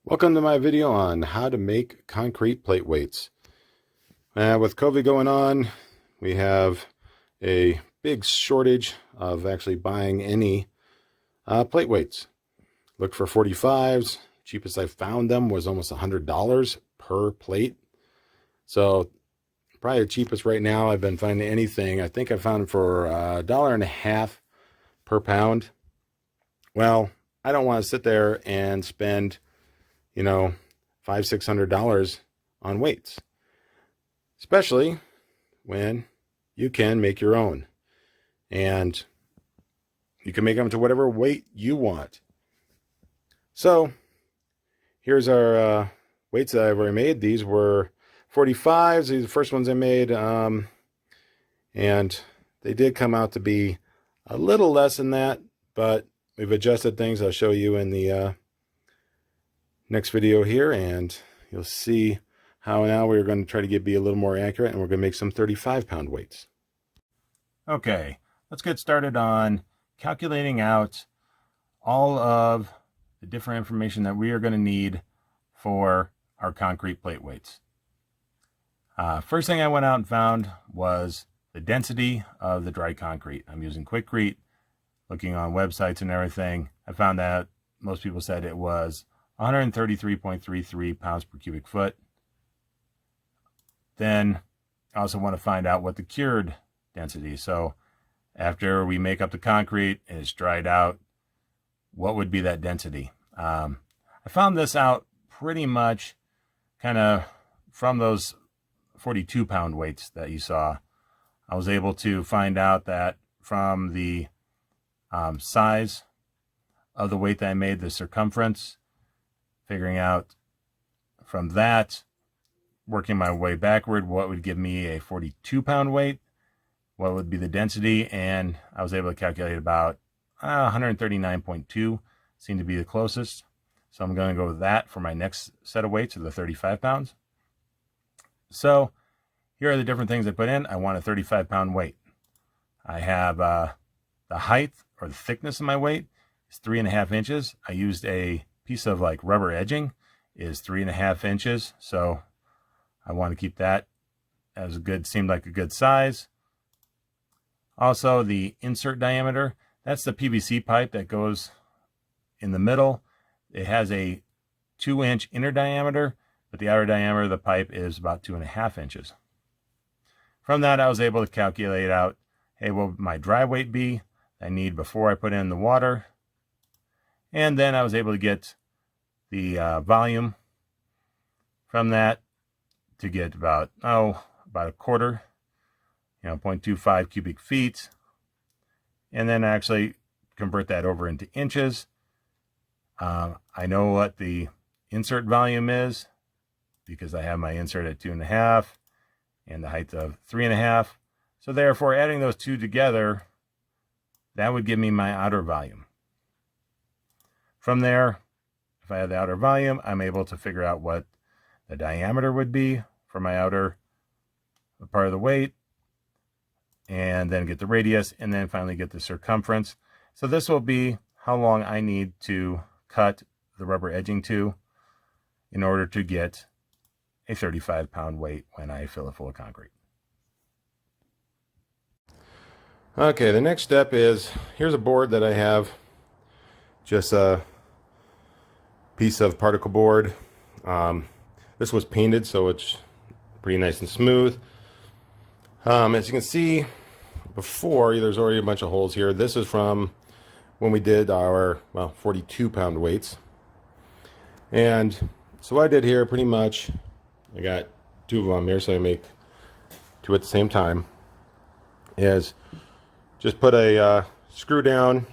Welcome to my video on how to make concrete plate weights. With COVID going on, we have a big shortage of actually buying any plate weights. Look for 45s. Cheapest I found them was almost $100 per plate. So probably the cheapest right now I've been finding anything. I think I found them for $1.50 per pound. Well, I don't want to sit there and spend $500–600 on weights, especially when you can make your own, and you can make them to whatever weight you want. So here's our weights that I've already made. These were 45s. These are the first ones I made, and they did come out to be a little less than that, but we've adjusted things. I'll show you in the next video here, and you'll see how now we're going to try to be a little more accurate, and we're going to make some 35-pound weights. Okay, let's get started on calculating out all of the different information that we are going to need for our concrete plate weights. First thing I went out and found was the density of the dry concrete. I'm using Quikrete. Looking on websites and everything, I found that most people said it was 133.33 pounds per cubic foot. Then I also want to find out what the cured density. So after we make up the concrete and it's dried out, what would be that density? I found this out pretty much kind of from those 42-pound weights that you saw. I was able to find out that from the size of the weight that I made, the circumference, figuring out from that, working my way backward, what would give me a 42-pound weight, what would be the density, and I was able to calculate about 139.2, seemed to be the closest. So I'm going to go with that for my next set of weights, of the 35 pounds. So here are the different things I put in. I want a 35-pound weight. I have the height, or the thickness of my weight, is 3.5 inches. I used a piece of like rubber edging, is 3.5 inches. So I want to keep that as a good, seemed like a good size. Also the insert diameter, that's the PVC pipe that goes in the middle. It has a 2-inch inner diameter, but the outer diameter of the pipe is about 2.5 inches. From that, I was able to calculate out, hey, what would my dry weight be I need before I put in the water? And then I was able to get the volume from that to get about a quarter, 0.25 cubic feet. And then actually convert that over into inches. I know what the insert volume is because I have my insert at 2.5 and the height of 3.5. So therefore, adding those two together, that would give me my outer volume. From there, if I had the outer volume, I'm able to figure out what the diameter would be for my outer part of the weight, and then get the radius, and then finally get the circumference. So this will be how long I need to cut the rubber edging to in order to get a 35-pound weight when I fill it full of concrete. Okay, the next step is, here's a board that I have, just a piece of particle board. This was painted, so it's pretty nice and smooth. As you can see before, there's already a bunch of holes here. This is from when we did our 42-pound weights. And so what I did here, pretty much, I got two of them here, so I make two at the same time, is just put a screw down,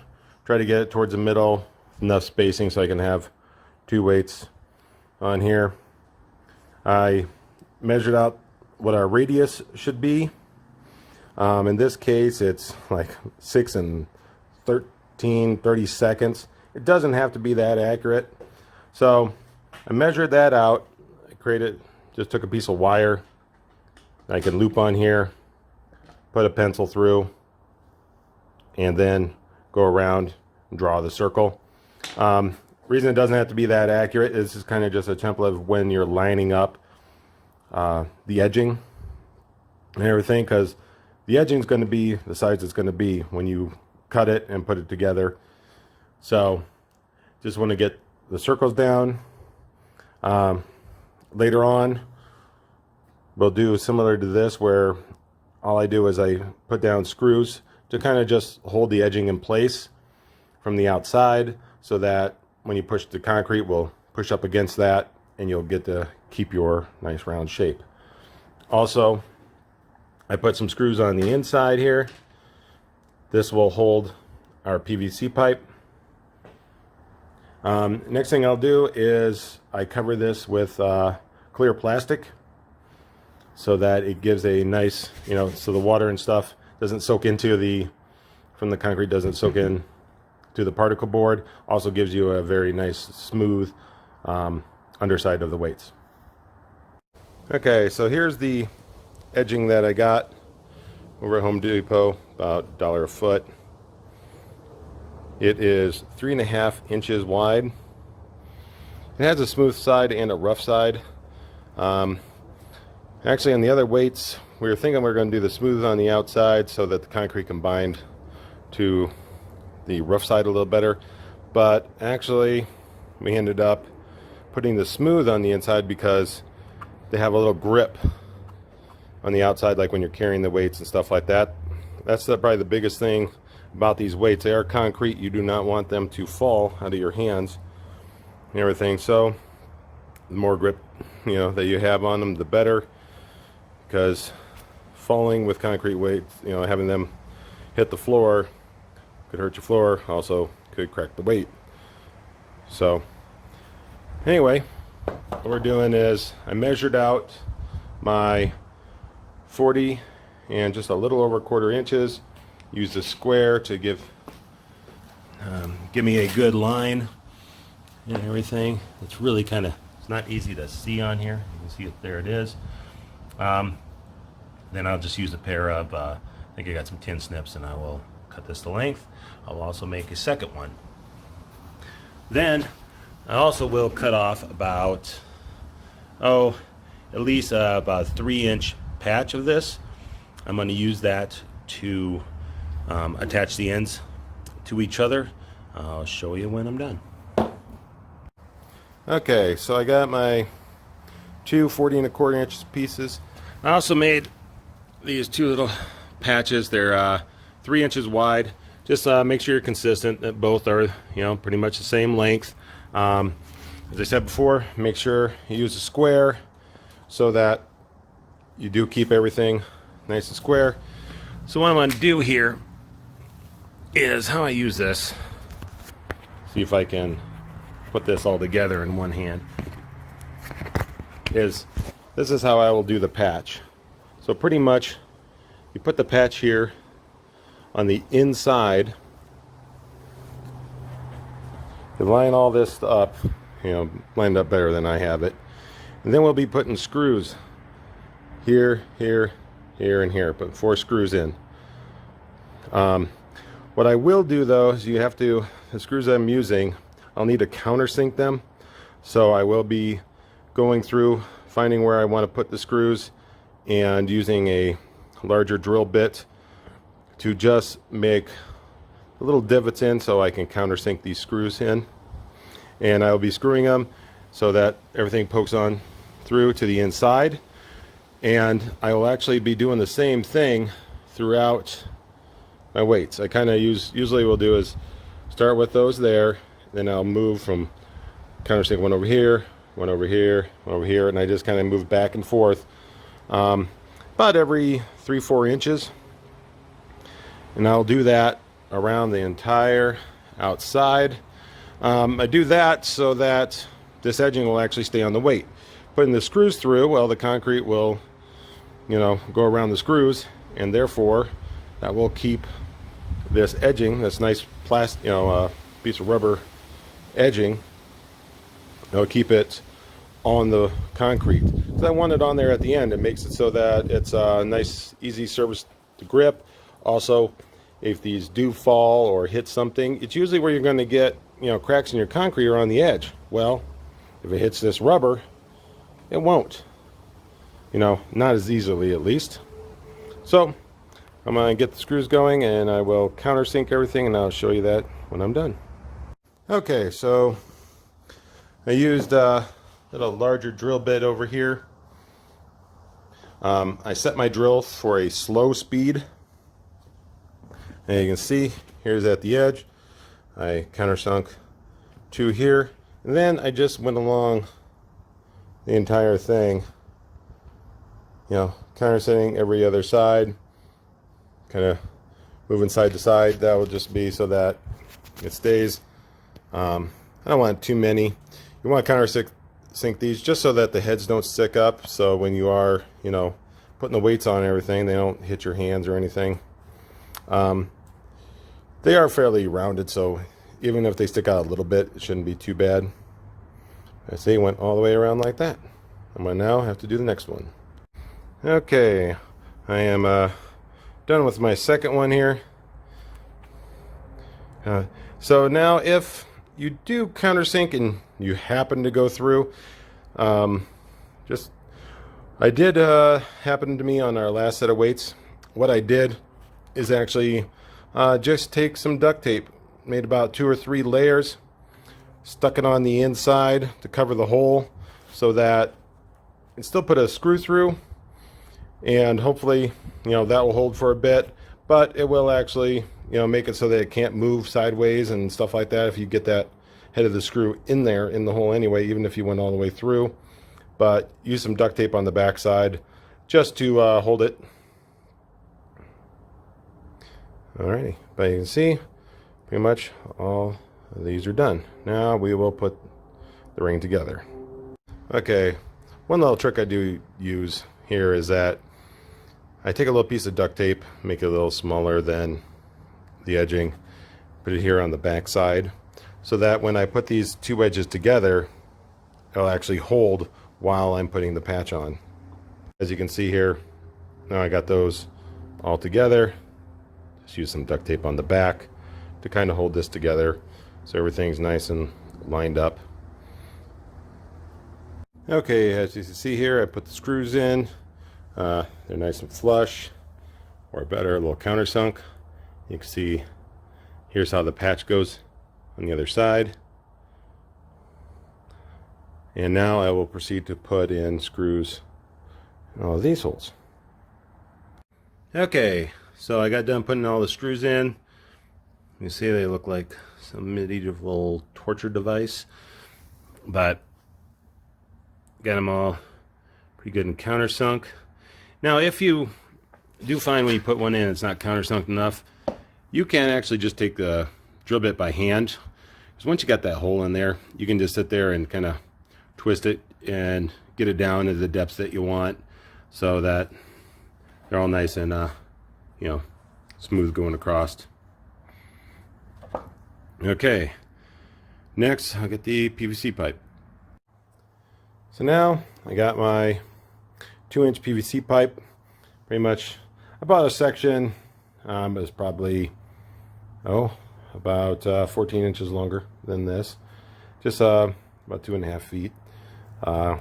try to get it towards the middle, enough spacing so I can have two weights on here. I measured out what our radius should be. In this case, it's like 6 and 30 seconds. It doesn't have to be that accurate. So I measured that out. I just took a piece of wire I can loop on here, put a pencil through, and then go around and draw the circle. reason it doesn't have to be that accurate is just kind of just a template of when you're lining up the edging and everything, because the edging is going to be the size it's going to be when you cut it and put it together. So just want to get the circles down. Later on we'll do similar to this, where all I do is I put down screws to kind of just hold the edging in place from the outside, so that when you push the concrete, will push up against that and you'll get to keep your nice round shape. Also, I put some screws on the inside here. This will hold our PVC pipe. Next thing I'll do is I cover this with clear plastic, so that it gives a nice, so the water and stuff doesn't soak into from the concrete, doesn't soak in to the particle board. Also gives you a very nice smooth underside of the weights. Okay, so here's the edging that I got over at Home Depot, about $1 a foot. It is 3.5 inches wide. It has a smooth side and a rough side. Actually, on the other weights, we were thinking we were going to do the smooth on the outside so that the concrete can bind to the rough side a little better. But actually, we ended up putting the smooth on the inside because they have a little grip on the outside, like when you're carrying the weights and stuff like that. That's probably the biggest thing about these weights. They are concrete. You do not want them to fall out of your hands and everything. So the more grip that you have on them, the better, because falling with concrete weights, having them hit the floor could hurt your floor, also could crack the weight. So anyway, what we're doing is I measured out my 40 and just a little over 1/4 inches. Used a square to give me a good line and everything. It's really it's not easy to see on here. You can see it, there it is. Then I'll just use a pair of, I think I got some tin snips, and I will cut this to length. I'll also make a second one. Then I also will cut off about, at least about a 3-inch patch of this. I'm going to use that to attach the ends to each other. I'll show you when I'm done. Okay, so I got my two 40 1/4 inch pieces. I also made these two little patches. They're 3 inches wide. Just make sure you're consistent, that both are pretty much the same length. As I said before, make sure you use a square so that you do keep everything nice and square. So what I'm going to do here is how I use this. See if I can put this all together in one hand. This is how I will do the patch. So pretty much you put the patch here on the inside. You line all this up, lined up better than I have it. And then we'll be putting screws here, here, here, and here. Put 4 screws in. What I will do though is the screws I'm using, I'll need to countersink them. So I will be going through, finding where I want to put the screws, and using a larger drill bit to just make a little divots in so I can countersink these screws in. And I'll be screwing them so that everything pokes on through to the inside. And I will actually be doing the same thing throughout my weights. I kind of usually will do is start with those there, then I'll move from countersink one over here, one over here, one over here, and I just kind of move back and forth about every 3-4 inches. And I'll do that around the entire outside. I do that so that this edging will actually stay on the weight. Putting the screws through, well, the concrete will, go around the screws, and therefore that will keep this edging, this nice plastic, piece of rubber edging. It'll keep it on the concrete. So I want it on there at the end. It makes it so that it's a nice, easy surface to grip. Also, if these do fall or hit something, it's usually where you're going to get cracks in your concrete are on the edge. Well, if it hits this rubber, it won't. Not as easily at least. So I'm going to get the screws going and I will countersink everything, and I'll show you that when I'm done. Okay, so I used a little larger drill bit over here. I set my drill for a slow speed. And you can see, here's at the edge. I countersunk to here. And then I just went along the entire thing. Countersinking every other side. Kind of moving side to side. That will just be so that it stays. I don't want too many. You want to countersink these just so that the heads don't stick up. So when you are, putting the weights on and everything, they don't hit your hands or anything. They are fairly rounded, so even if they stick out a little bit, it shouldn't be too bad. I see, it went all the way around like that. I'm going to now have to do the next one. Okay, I am done with my second one here. So now if you do countersink and you happen to go through, I did happen to me on our last set of weights. What I did is actually just take some duct tape, made about 2 or 3 layers, stuck it on the inside to cover the hole so that and still put a screw through, and hopefully that will hold for a bit, but it will actually make it so that it can't move sideways and stuff like that if you get that head of the screw in there in the hole anyway, even if you went all the way through. But use some duct tape on the back side just to hold it. Alrighty, but you can see pretty much all of these are done. Now we will put the ring together. Okay, one little trick I do use here is that I take a little piece of duct tape, make it a little smaller than the edging, put it here on the back side, so that when I put these 2 edges together, it'll actually hold while I'm putting the patch on. As you can see here, now I got those all together. Just use some duct tape on the back to kind of hold this together so everything's nice and lined up. Okay, as you can see here, I put the screws in. They're nice and flush, or better, a little countersunk. You can see here's how the patch goes on the other side. And now I will proceed to put in screws in all of these holes. Okay, so I got done putting all the screws in. You see they look like some medieval torture device, but got them all pretty good and countersunk. Now if you do find when you put one in it's not countersunk enough, you can actually just take the drill bit by hand, because once you got that hole in there, you can just sit there and kind of twist it and get it down to the depths that you want so that they're all nice and smooth going across. Okay, next I'll get the PVC pipe. So now I got my 2-inch PVC pipe. Pretty much I bought a section. It was probably about 14 inches longer than this, just about 2.5 feet. That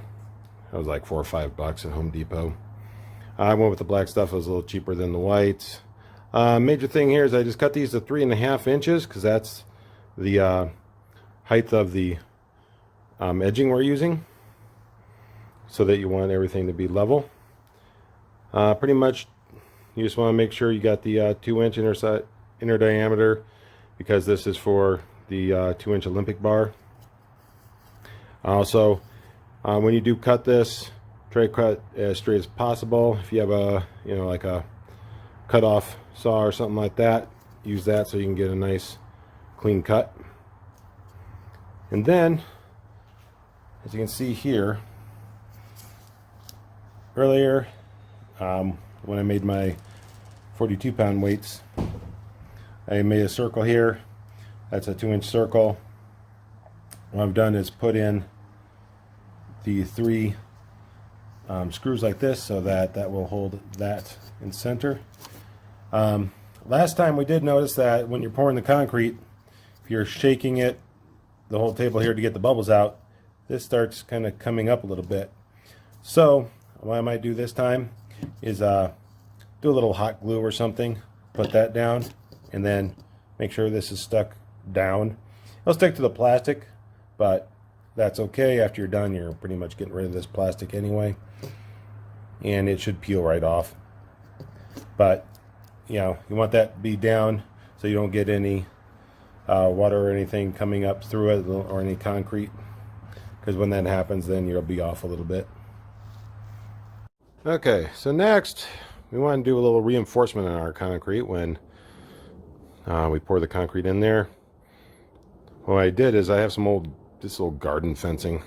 was like $4 or $5 at Home Depot. I went with the black stuff. It was a little cheaper than the white. Major thing here is I just cut these to 3.5 inches because that's the height of the edging we're using, so that you want everything to be level. Pretty much you just want to make sure you got the 2-inch inner diameter, because this is for the 2-inch Olympic bar. Also, when you do cut this, try to cut as straight as possible. If you have a like a cut off saw or something like that, use that so you can get a nice clean cut. And then, as you can see here, earlier when I made my 42-pound weights, I made a circle here. That's a 2-inch circle. What I've done is put in the 3 screws like this, so that will hold that in center. Last time we did notice that when you're pouring the concrete, if you're shaking it the whole table here to get the bubbles out, this starts kind of coming up a little bit. So what I might do this time is do a little hot glue or something, put that down, and then make sure this is stuck down. It'll stick to the plastic, but that's okay. After you're done, you're pretty much getting rid of this plastic anyway, and it should peel right off. But you know, you want that to be down so you don't get any water or anything coming up through it, or any concrete, because when that happens, then you'll be off a little bit. Okay, so next we want to do a little reinforcement on our concrete when we pour the concrete in there. What I did is I have this little garden fencing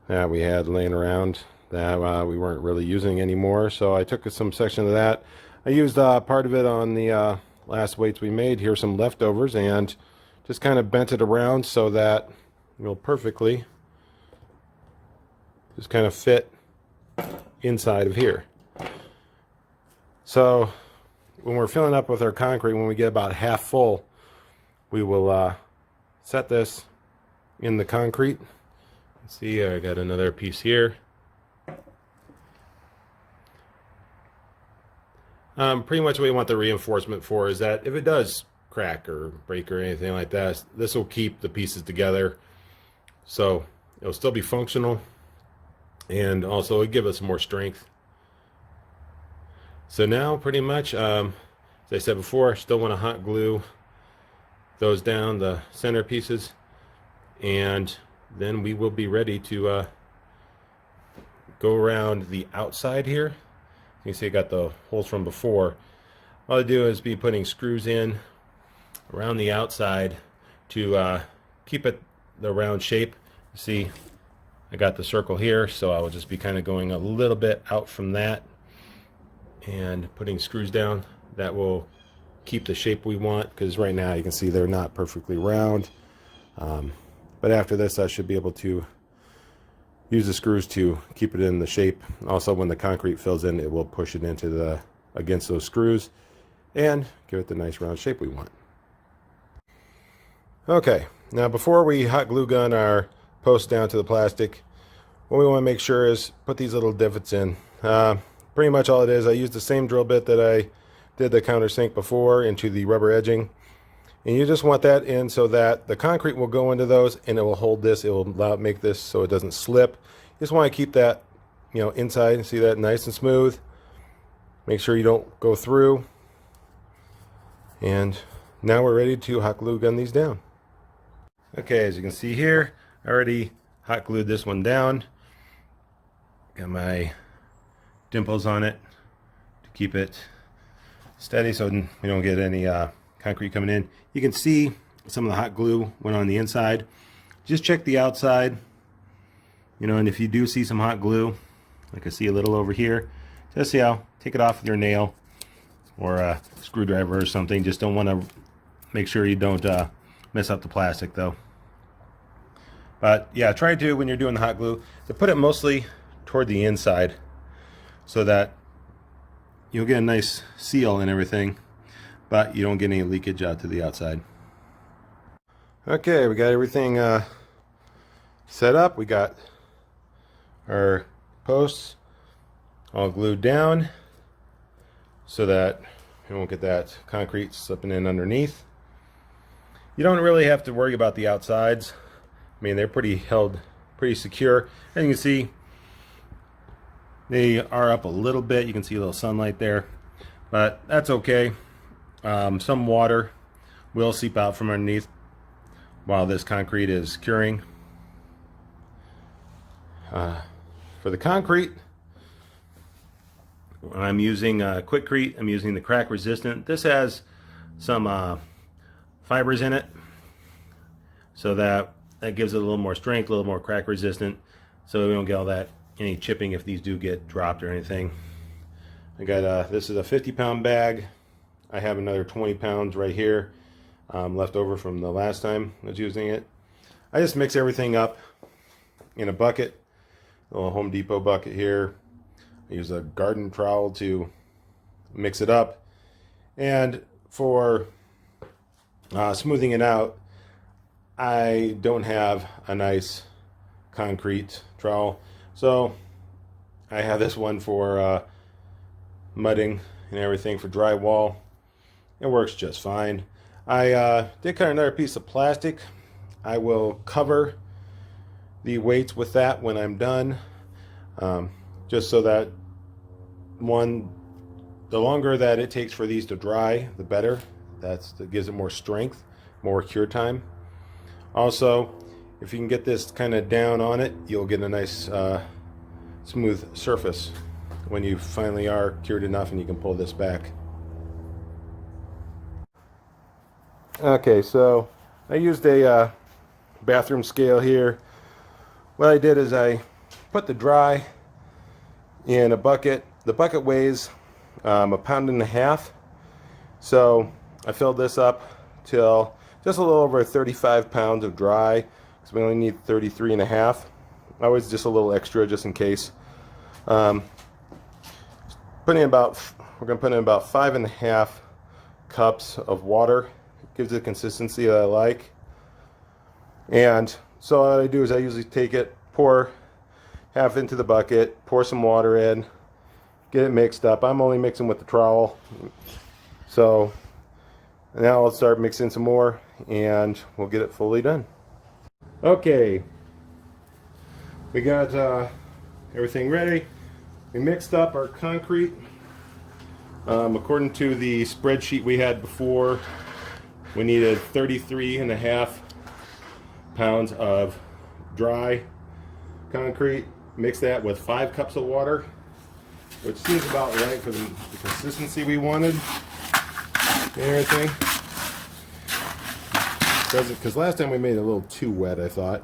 that we had laying around that we weren't really using anymore, so I took some section of that. I used part of it on the last weights we made. Here's some leftovers, and just kind of bent it around so that it will perfectly just kind of fit inside of here. So when we're filling up with our concrete, when we get about half full, we will set this in the concrete. See, I got another piece here. Pretty much what we want the reinforcement for is that if it does crack or break or anything like that, this will keep the pieces together, so it'll still be functional, and also it'll give us more strength. So now pretty much, as I said before, I still want to hot glue those down, the center pieces, and then we will be ready to go around the outside here. You can see I got the holes from before. All I do is be putting screws in around the outside to keep it the round shape. See, I got the circle here, so I will just be kind of going a little bit out from that and putting screws down. That will keep the shape we want, because right now you can see they're not perfectly round. But after this, I should be able to use the screws to keep it in the shape. Also, when the concrete fills in, it will push it into against those screws and give it the nice round shape we want. Okay, now before we hot glue gun our posts down to the plastic, what we want to make sure is put these little divots in. Pretty much all it is, I used the same drill bit that I did the countersink before into the rubber edging. And you just want that in so that the concrete will go into those, and it will hold this. It will make this so it doesn't slip. You just want to keep that, you know, inside. See that nice and smooth. Make sure you don't go through. And now we're ready to hot glue gun these down. Okay, as you can see here, I already hot glued this one down. Got my dimples on it to keep it steady so we don't get any concrete coming in. You can see some of the hot glue went on the inside. Just check the outside, you know, and if you do see some hot glue, like I see a little over here, just take it off with your nail or a screwdriver or something. Just don't want to, make sure you don't mess up the plastic though. But yeah, try to, when you're doing the hot glue, to put it mostly toward the inside so that you'll get a nice seal and everything, but you don't get any leakage out to the outside. Okay, we got everything set up. We got our posts all glued down so that we won't get that concrete slipping in underneath. You don't really have to worry about the outsides. I mean, they're pretty secure. And you can see they are up a little bit. You can see a little sunlight there, but that's okay. Some water will seep out from underneath while this concrete is curing. For the concrete, I'm using Quikrete. I'm using the Crack Resistant. This has some fibers in it, so that gives it a little more strength, a little more crack resistant, so we don't get all that, any chipping if these do get dropped or anything. I got this is a 50-pound bag. I have another 20 pounds right here left over from the last time I was using it. I just mix everything up in a bucket, a little Home Depot bucket here. I use a garden trowel to mix it up. And for smoothing it out, I don't have a nice concrete trowel, so I have this one for mudding and everything for drywall. It works just fine. I did cut another piece of plastic. I will cover the weights with that when I'm done, just so that the longer that it takes for these to dry, the better. That gives it more strength, more cure time. Also, if you can get this kind of down on it, you'll get a nice smooth surface when you finally are cured enough and you can pull this back. Okay, so I used a bathroom scale here. What I did is I put the dry in a bucket. The bucket weighs 1.5 pounds. So I filled this up till just a little over 35 pounds of dry, because we only need 33.5. Always just a little extra just in case. We're going to put in about 5.5 cups of water. It gives it the consistency that I like. And so what I do is I usually take it, pour half into the bucket, pour some water in, get it mixed up. I'm only mixing with the trowel. So now I'll start mixing some more and we'll get it fully done. Okay, we got everything ready. We mixed up our concrete. According to the spreadsheet we had before, we needed 33.5 pounds of dry concrete. Mix that with 5 cups of water, which seems about right for the consistency we wanted and everything. Because last time we made it a little too wet, I thought.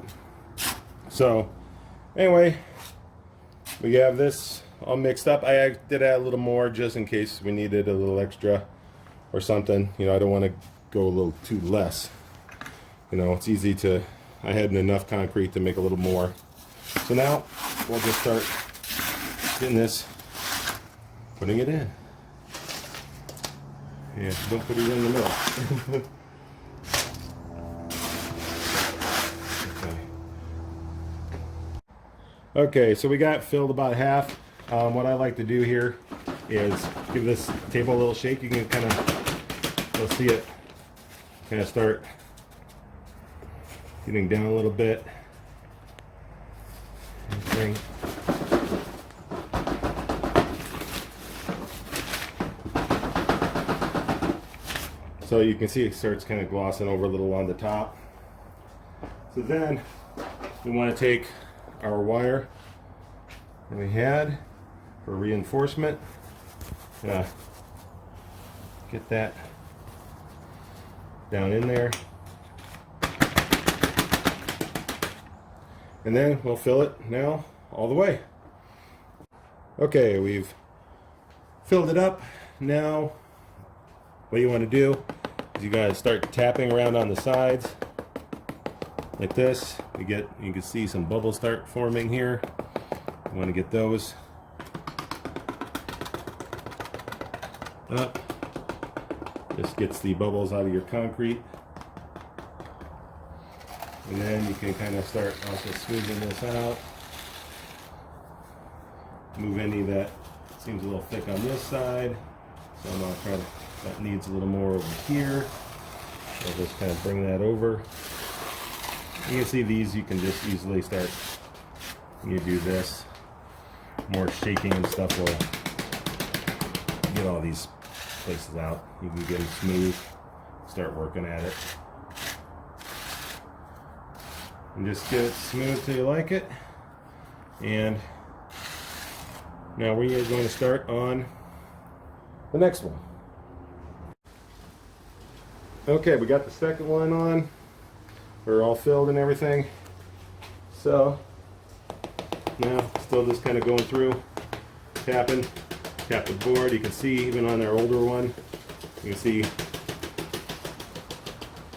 So anyway, we have this all mixed up. I did add a little more just in case we needed a little extra or something. You know, I don't want to go a little too less. You know, it's easy to, I had enough concrete to make a little more. So now we'll just start getting this, putting it in. Yeah, don't put it in the middle. Okay, so we got filled about half. What I like to do here is give this table a little shake. You can kind of, you'll see it kind of start getting down a little bit. Everything. So you can see it starts kind of glossing over a little on the top. So then we want to take our wire that we had for reinforcement. Get that down in there. And then we'll fill it now all the way. Okay, we've filled it up. Now what you want to do is you gotta start tapping around on the sides like this. You can see some bubbles start forming here. You want to get those up. This gets the bubbles out of your concrete. And then you can kind of start also smoothing this out. Move any that seems a little thick on this side. So I'm going to try to, that needs a little more over here. I'll just kind of bring that over. You can see these, you can just easily start, when you do this, more shaking and stuff will get all these places out. You can get them smooth, start working at it. And just get it smooth till you like it. And now we are going to start on the next one. Okay, we got the second one on. We're all filled and everything. So now still just kind of going through, tapping, tap the board. You can see even on our older one, you can see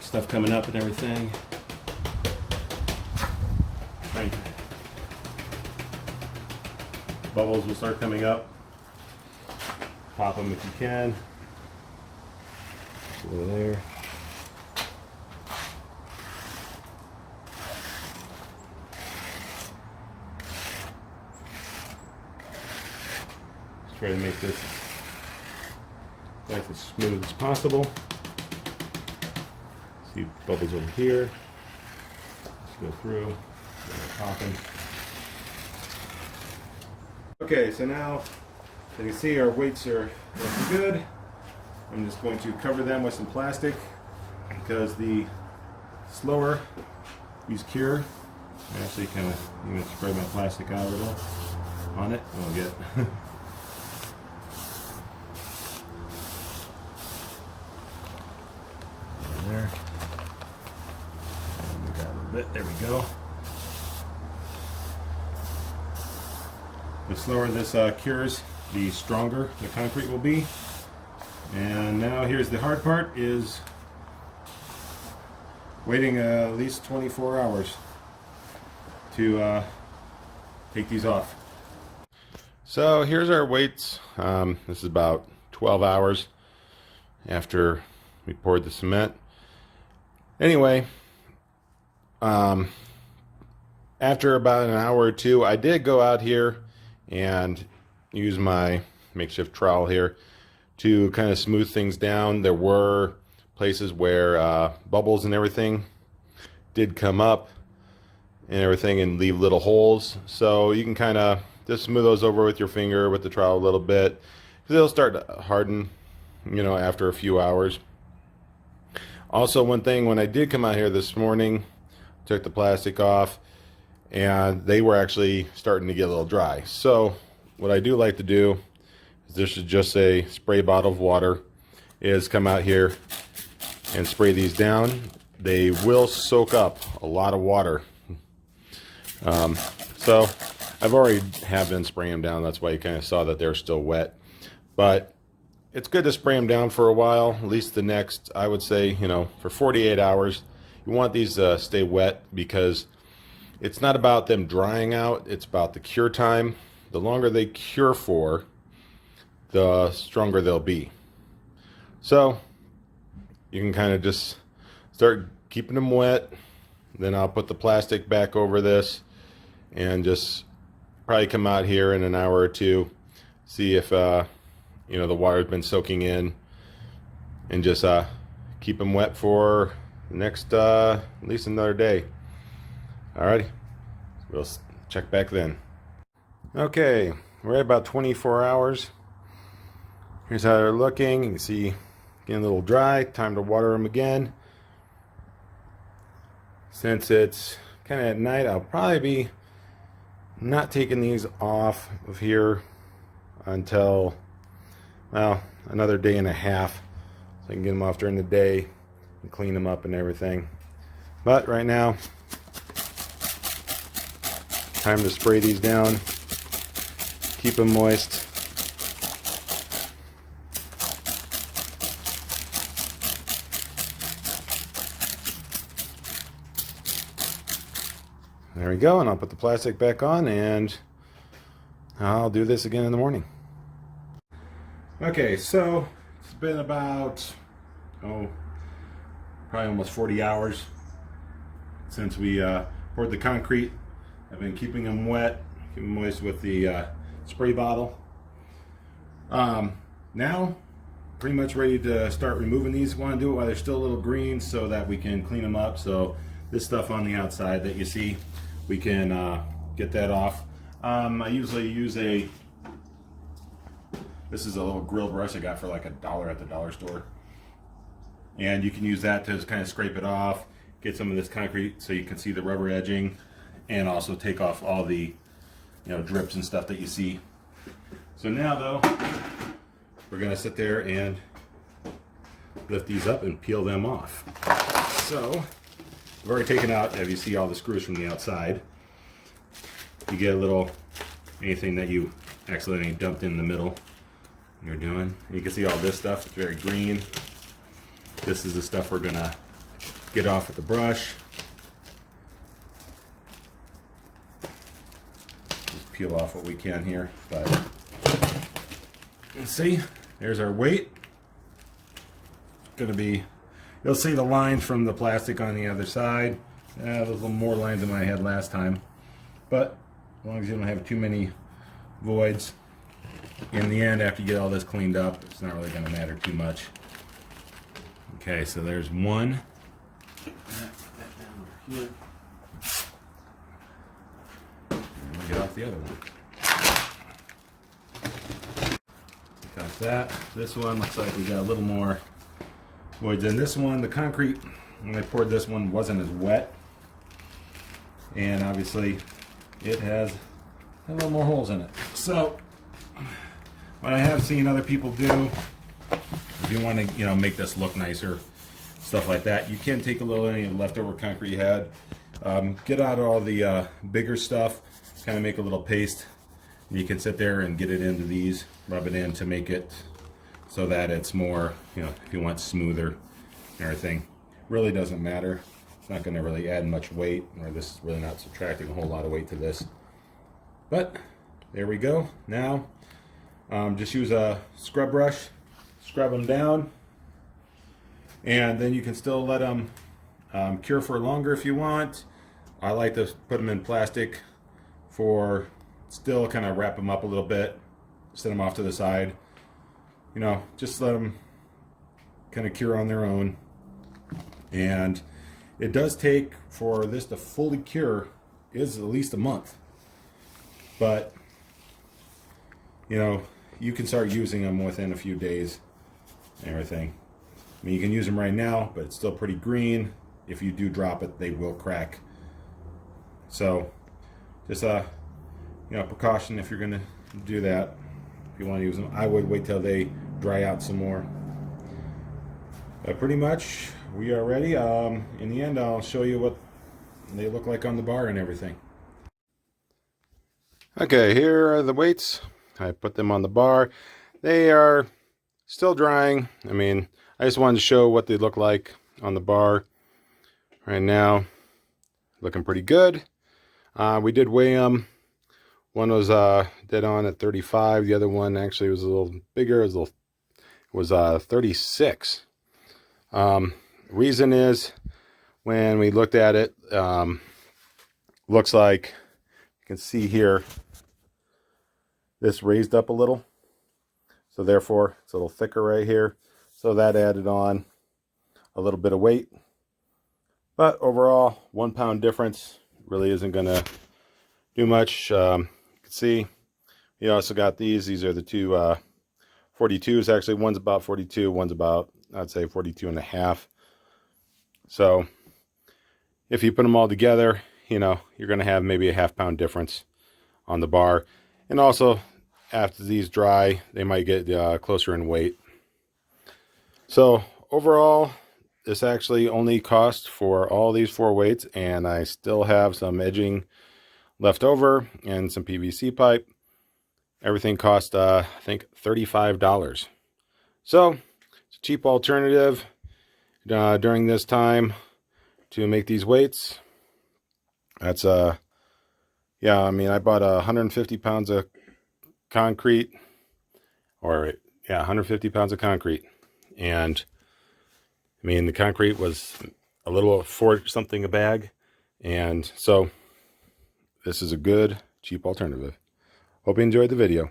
stuff coming up and everything. Right. Bubbles will start coming up. Pop them if you can. Over there. Try to make this nice as smooth as possible. See bubbles over here. Let's go through. Popping. Okay, so now as you can see our weights are looking good. I'm just going to cover them with some plastic because the slower use cure. I actually kind of even spray my plastic out a little on it. We'll get there. And we got a little bit. There we go. The slower this cures, the stronger the concrete will be. And now here's the hard part, is waiting at least 24 hours to take these off. So here's our weights. This is about 12 hours after we poured the cement. Anyway, after about an hour or two, I did go out here and use my makeshift trowel here to kind of smooth things down. There were places where bubbles and everything did come up and everything and leave little holes. So you can kind of just smooth those over with your finger with the trowel a little bit, because they'll start to harden, you know, after a few hours. Also, one thing, when I did come out here this morning, took the plastic off, and they were actually starting to get a little dry. So what I do like to do is, this is just a spray bottle of water, is come out here and spray these down. They will soak up a lot of water. So I've already have been spraying them down. That's why you kind of saw that they're still wet. But it's good to spray them down for a while, at least the next, I would say, you know, for 48 hours. You want these to stay wet, because it's not about them drying out, it's about the cure time. The longer they cure for, the stronger they'll be. So you can kind of just start keeping them wet. Then I'll put the plastic back over this and just probably come out here in an hour or two, see if you know, the water's been soaking in, and just keep them wet for the next at least another day. Alrighty, we'll check back then. Okay, we're at about 24 hours. Here's how they're looking. You can see getting a little dry. Time to water them again. Since it's kind of at night, I'll probably be not taking these off of here until, well, another day and a half, so I can get them off during the day and clean them up and everything. But right now, time to spray these down, keep them moist. There we go, and I'll put the plastic back on, and I'll do this again in the morning. Okay, so it's been about, probably almost 40 hours since we poured the concrete. I've been keeping them wet, keeping them moist with the spray bottle. Now, pretty much ready to start removing these. Want to do it while they're still a little green so that we can clean them up. So this stuff on the outside that you see, we can get that off. I usually use this is a little grill brush I got for like $1 at the dollar store. And you can use that to just kind of scrape it off, get some of this concrete so you can see the rubber edging, and also take off all the, you know, drips and stuff that you see. So now though, we're gonna sit there and lift these up and peel them off. So I've already taken out, as you see, all the screws from the outside. You get a little, anything that you accidentally dumped in the middle you're doing. You can see all this stuff, it's very green. This is the stuff we're gonna get off with the brush. Just peel off what we can here, but let's see, there's our weight. Gonna be, you'll see the lines from the plastic on the other side. There's a little more lines than I had last time, but as long as you don't have too many voids. in the end, after you get all this cleaned up, it's not really going to matter too much. Okay, so there's one. Here. And we'll get off the other one. Got that. This one looks like we got a little more voids in this one. The concrete, when I poured this one, wasn't as wet. And obviously, it has a little more holes in it. So, what I have seen other people do, if you want to, make this look nicer, stuff like that, you can take a little any of the leftover concrete you had, get out all the bigger stuff, kind of make a little paste. You can sit there and get it into these, rub it in to make it so that it's more, if you want smoother and everything. Really doesn't matter. It's not going to really add much weight, or this is really not subtracting a whole lot of weight to this. But there we go. Now, just use a scrub brush, scrub them down, and then you can still let them cure for longer if you want. I like to put them in plastic for still kind of wrap them up a little bit, set them off to the side. Just let them kind of cure on their own. And it does take, for this to fully cure, is at least a month. But, you can start using them within a few days and everything. I mean, you can use them right now, but it's still pretty green. If you do drop it, they will crack. So, just precaution if you're going to do that. If you want to use them, I would wait till they dry out some more. Pretty much, we are ready. In the end, I'll show you what they look like on the bar and everything. Okay, here are the weights. I put them on the bar. They are still drying. I mean, I just wanted to show what they look like on the bar. Right now, looking pretty good. We did weigh them. One was dead on at 35. The other one actually was a little bigger. It was 36. Reason is, when we looked at it, looks like you can see here, this raised up a little, so therefore it's a little thicker right here, so that added on a little bit of weight. But overall, 1 pound difference really isn't gonna do much. You can see we also got these are the two 42s. Actually, one's about 42, one's about, I'd say, 42 and a half. So if you put them all together, you're going to have maybe a ½ pound difference on the bar. And also, after these dry, they might get closer in weight. So overall, this actually only cost for all these 4 weights, and I still have some edging left over and some PVC pipe. Everything cost, I think, $35. So it's a cheap alternative during this time to make these weights. That's yeah, I mean, I bought 150 pounds of concrete, or yeah, 150 pounds of concrete, and I mean, the concrete was a little $4 something a bag, and so this is a good cheap alternative. Hope you enjoyed the video.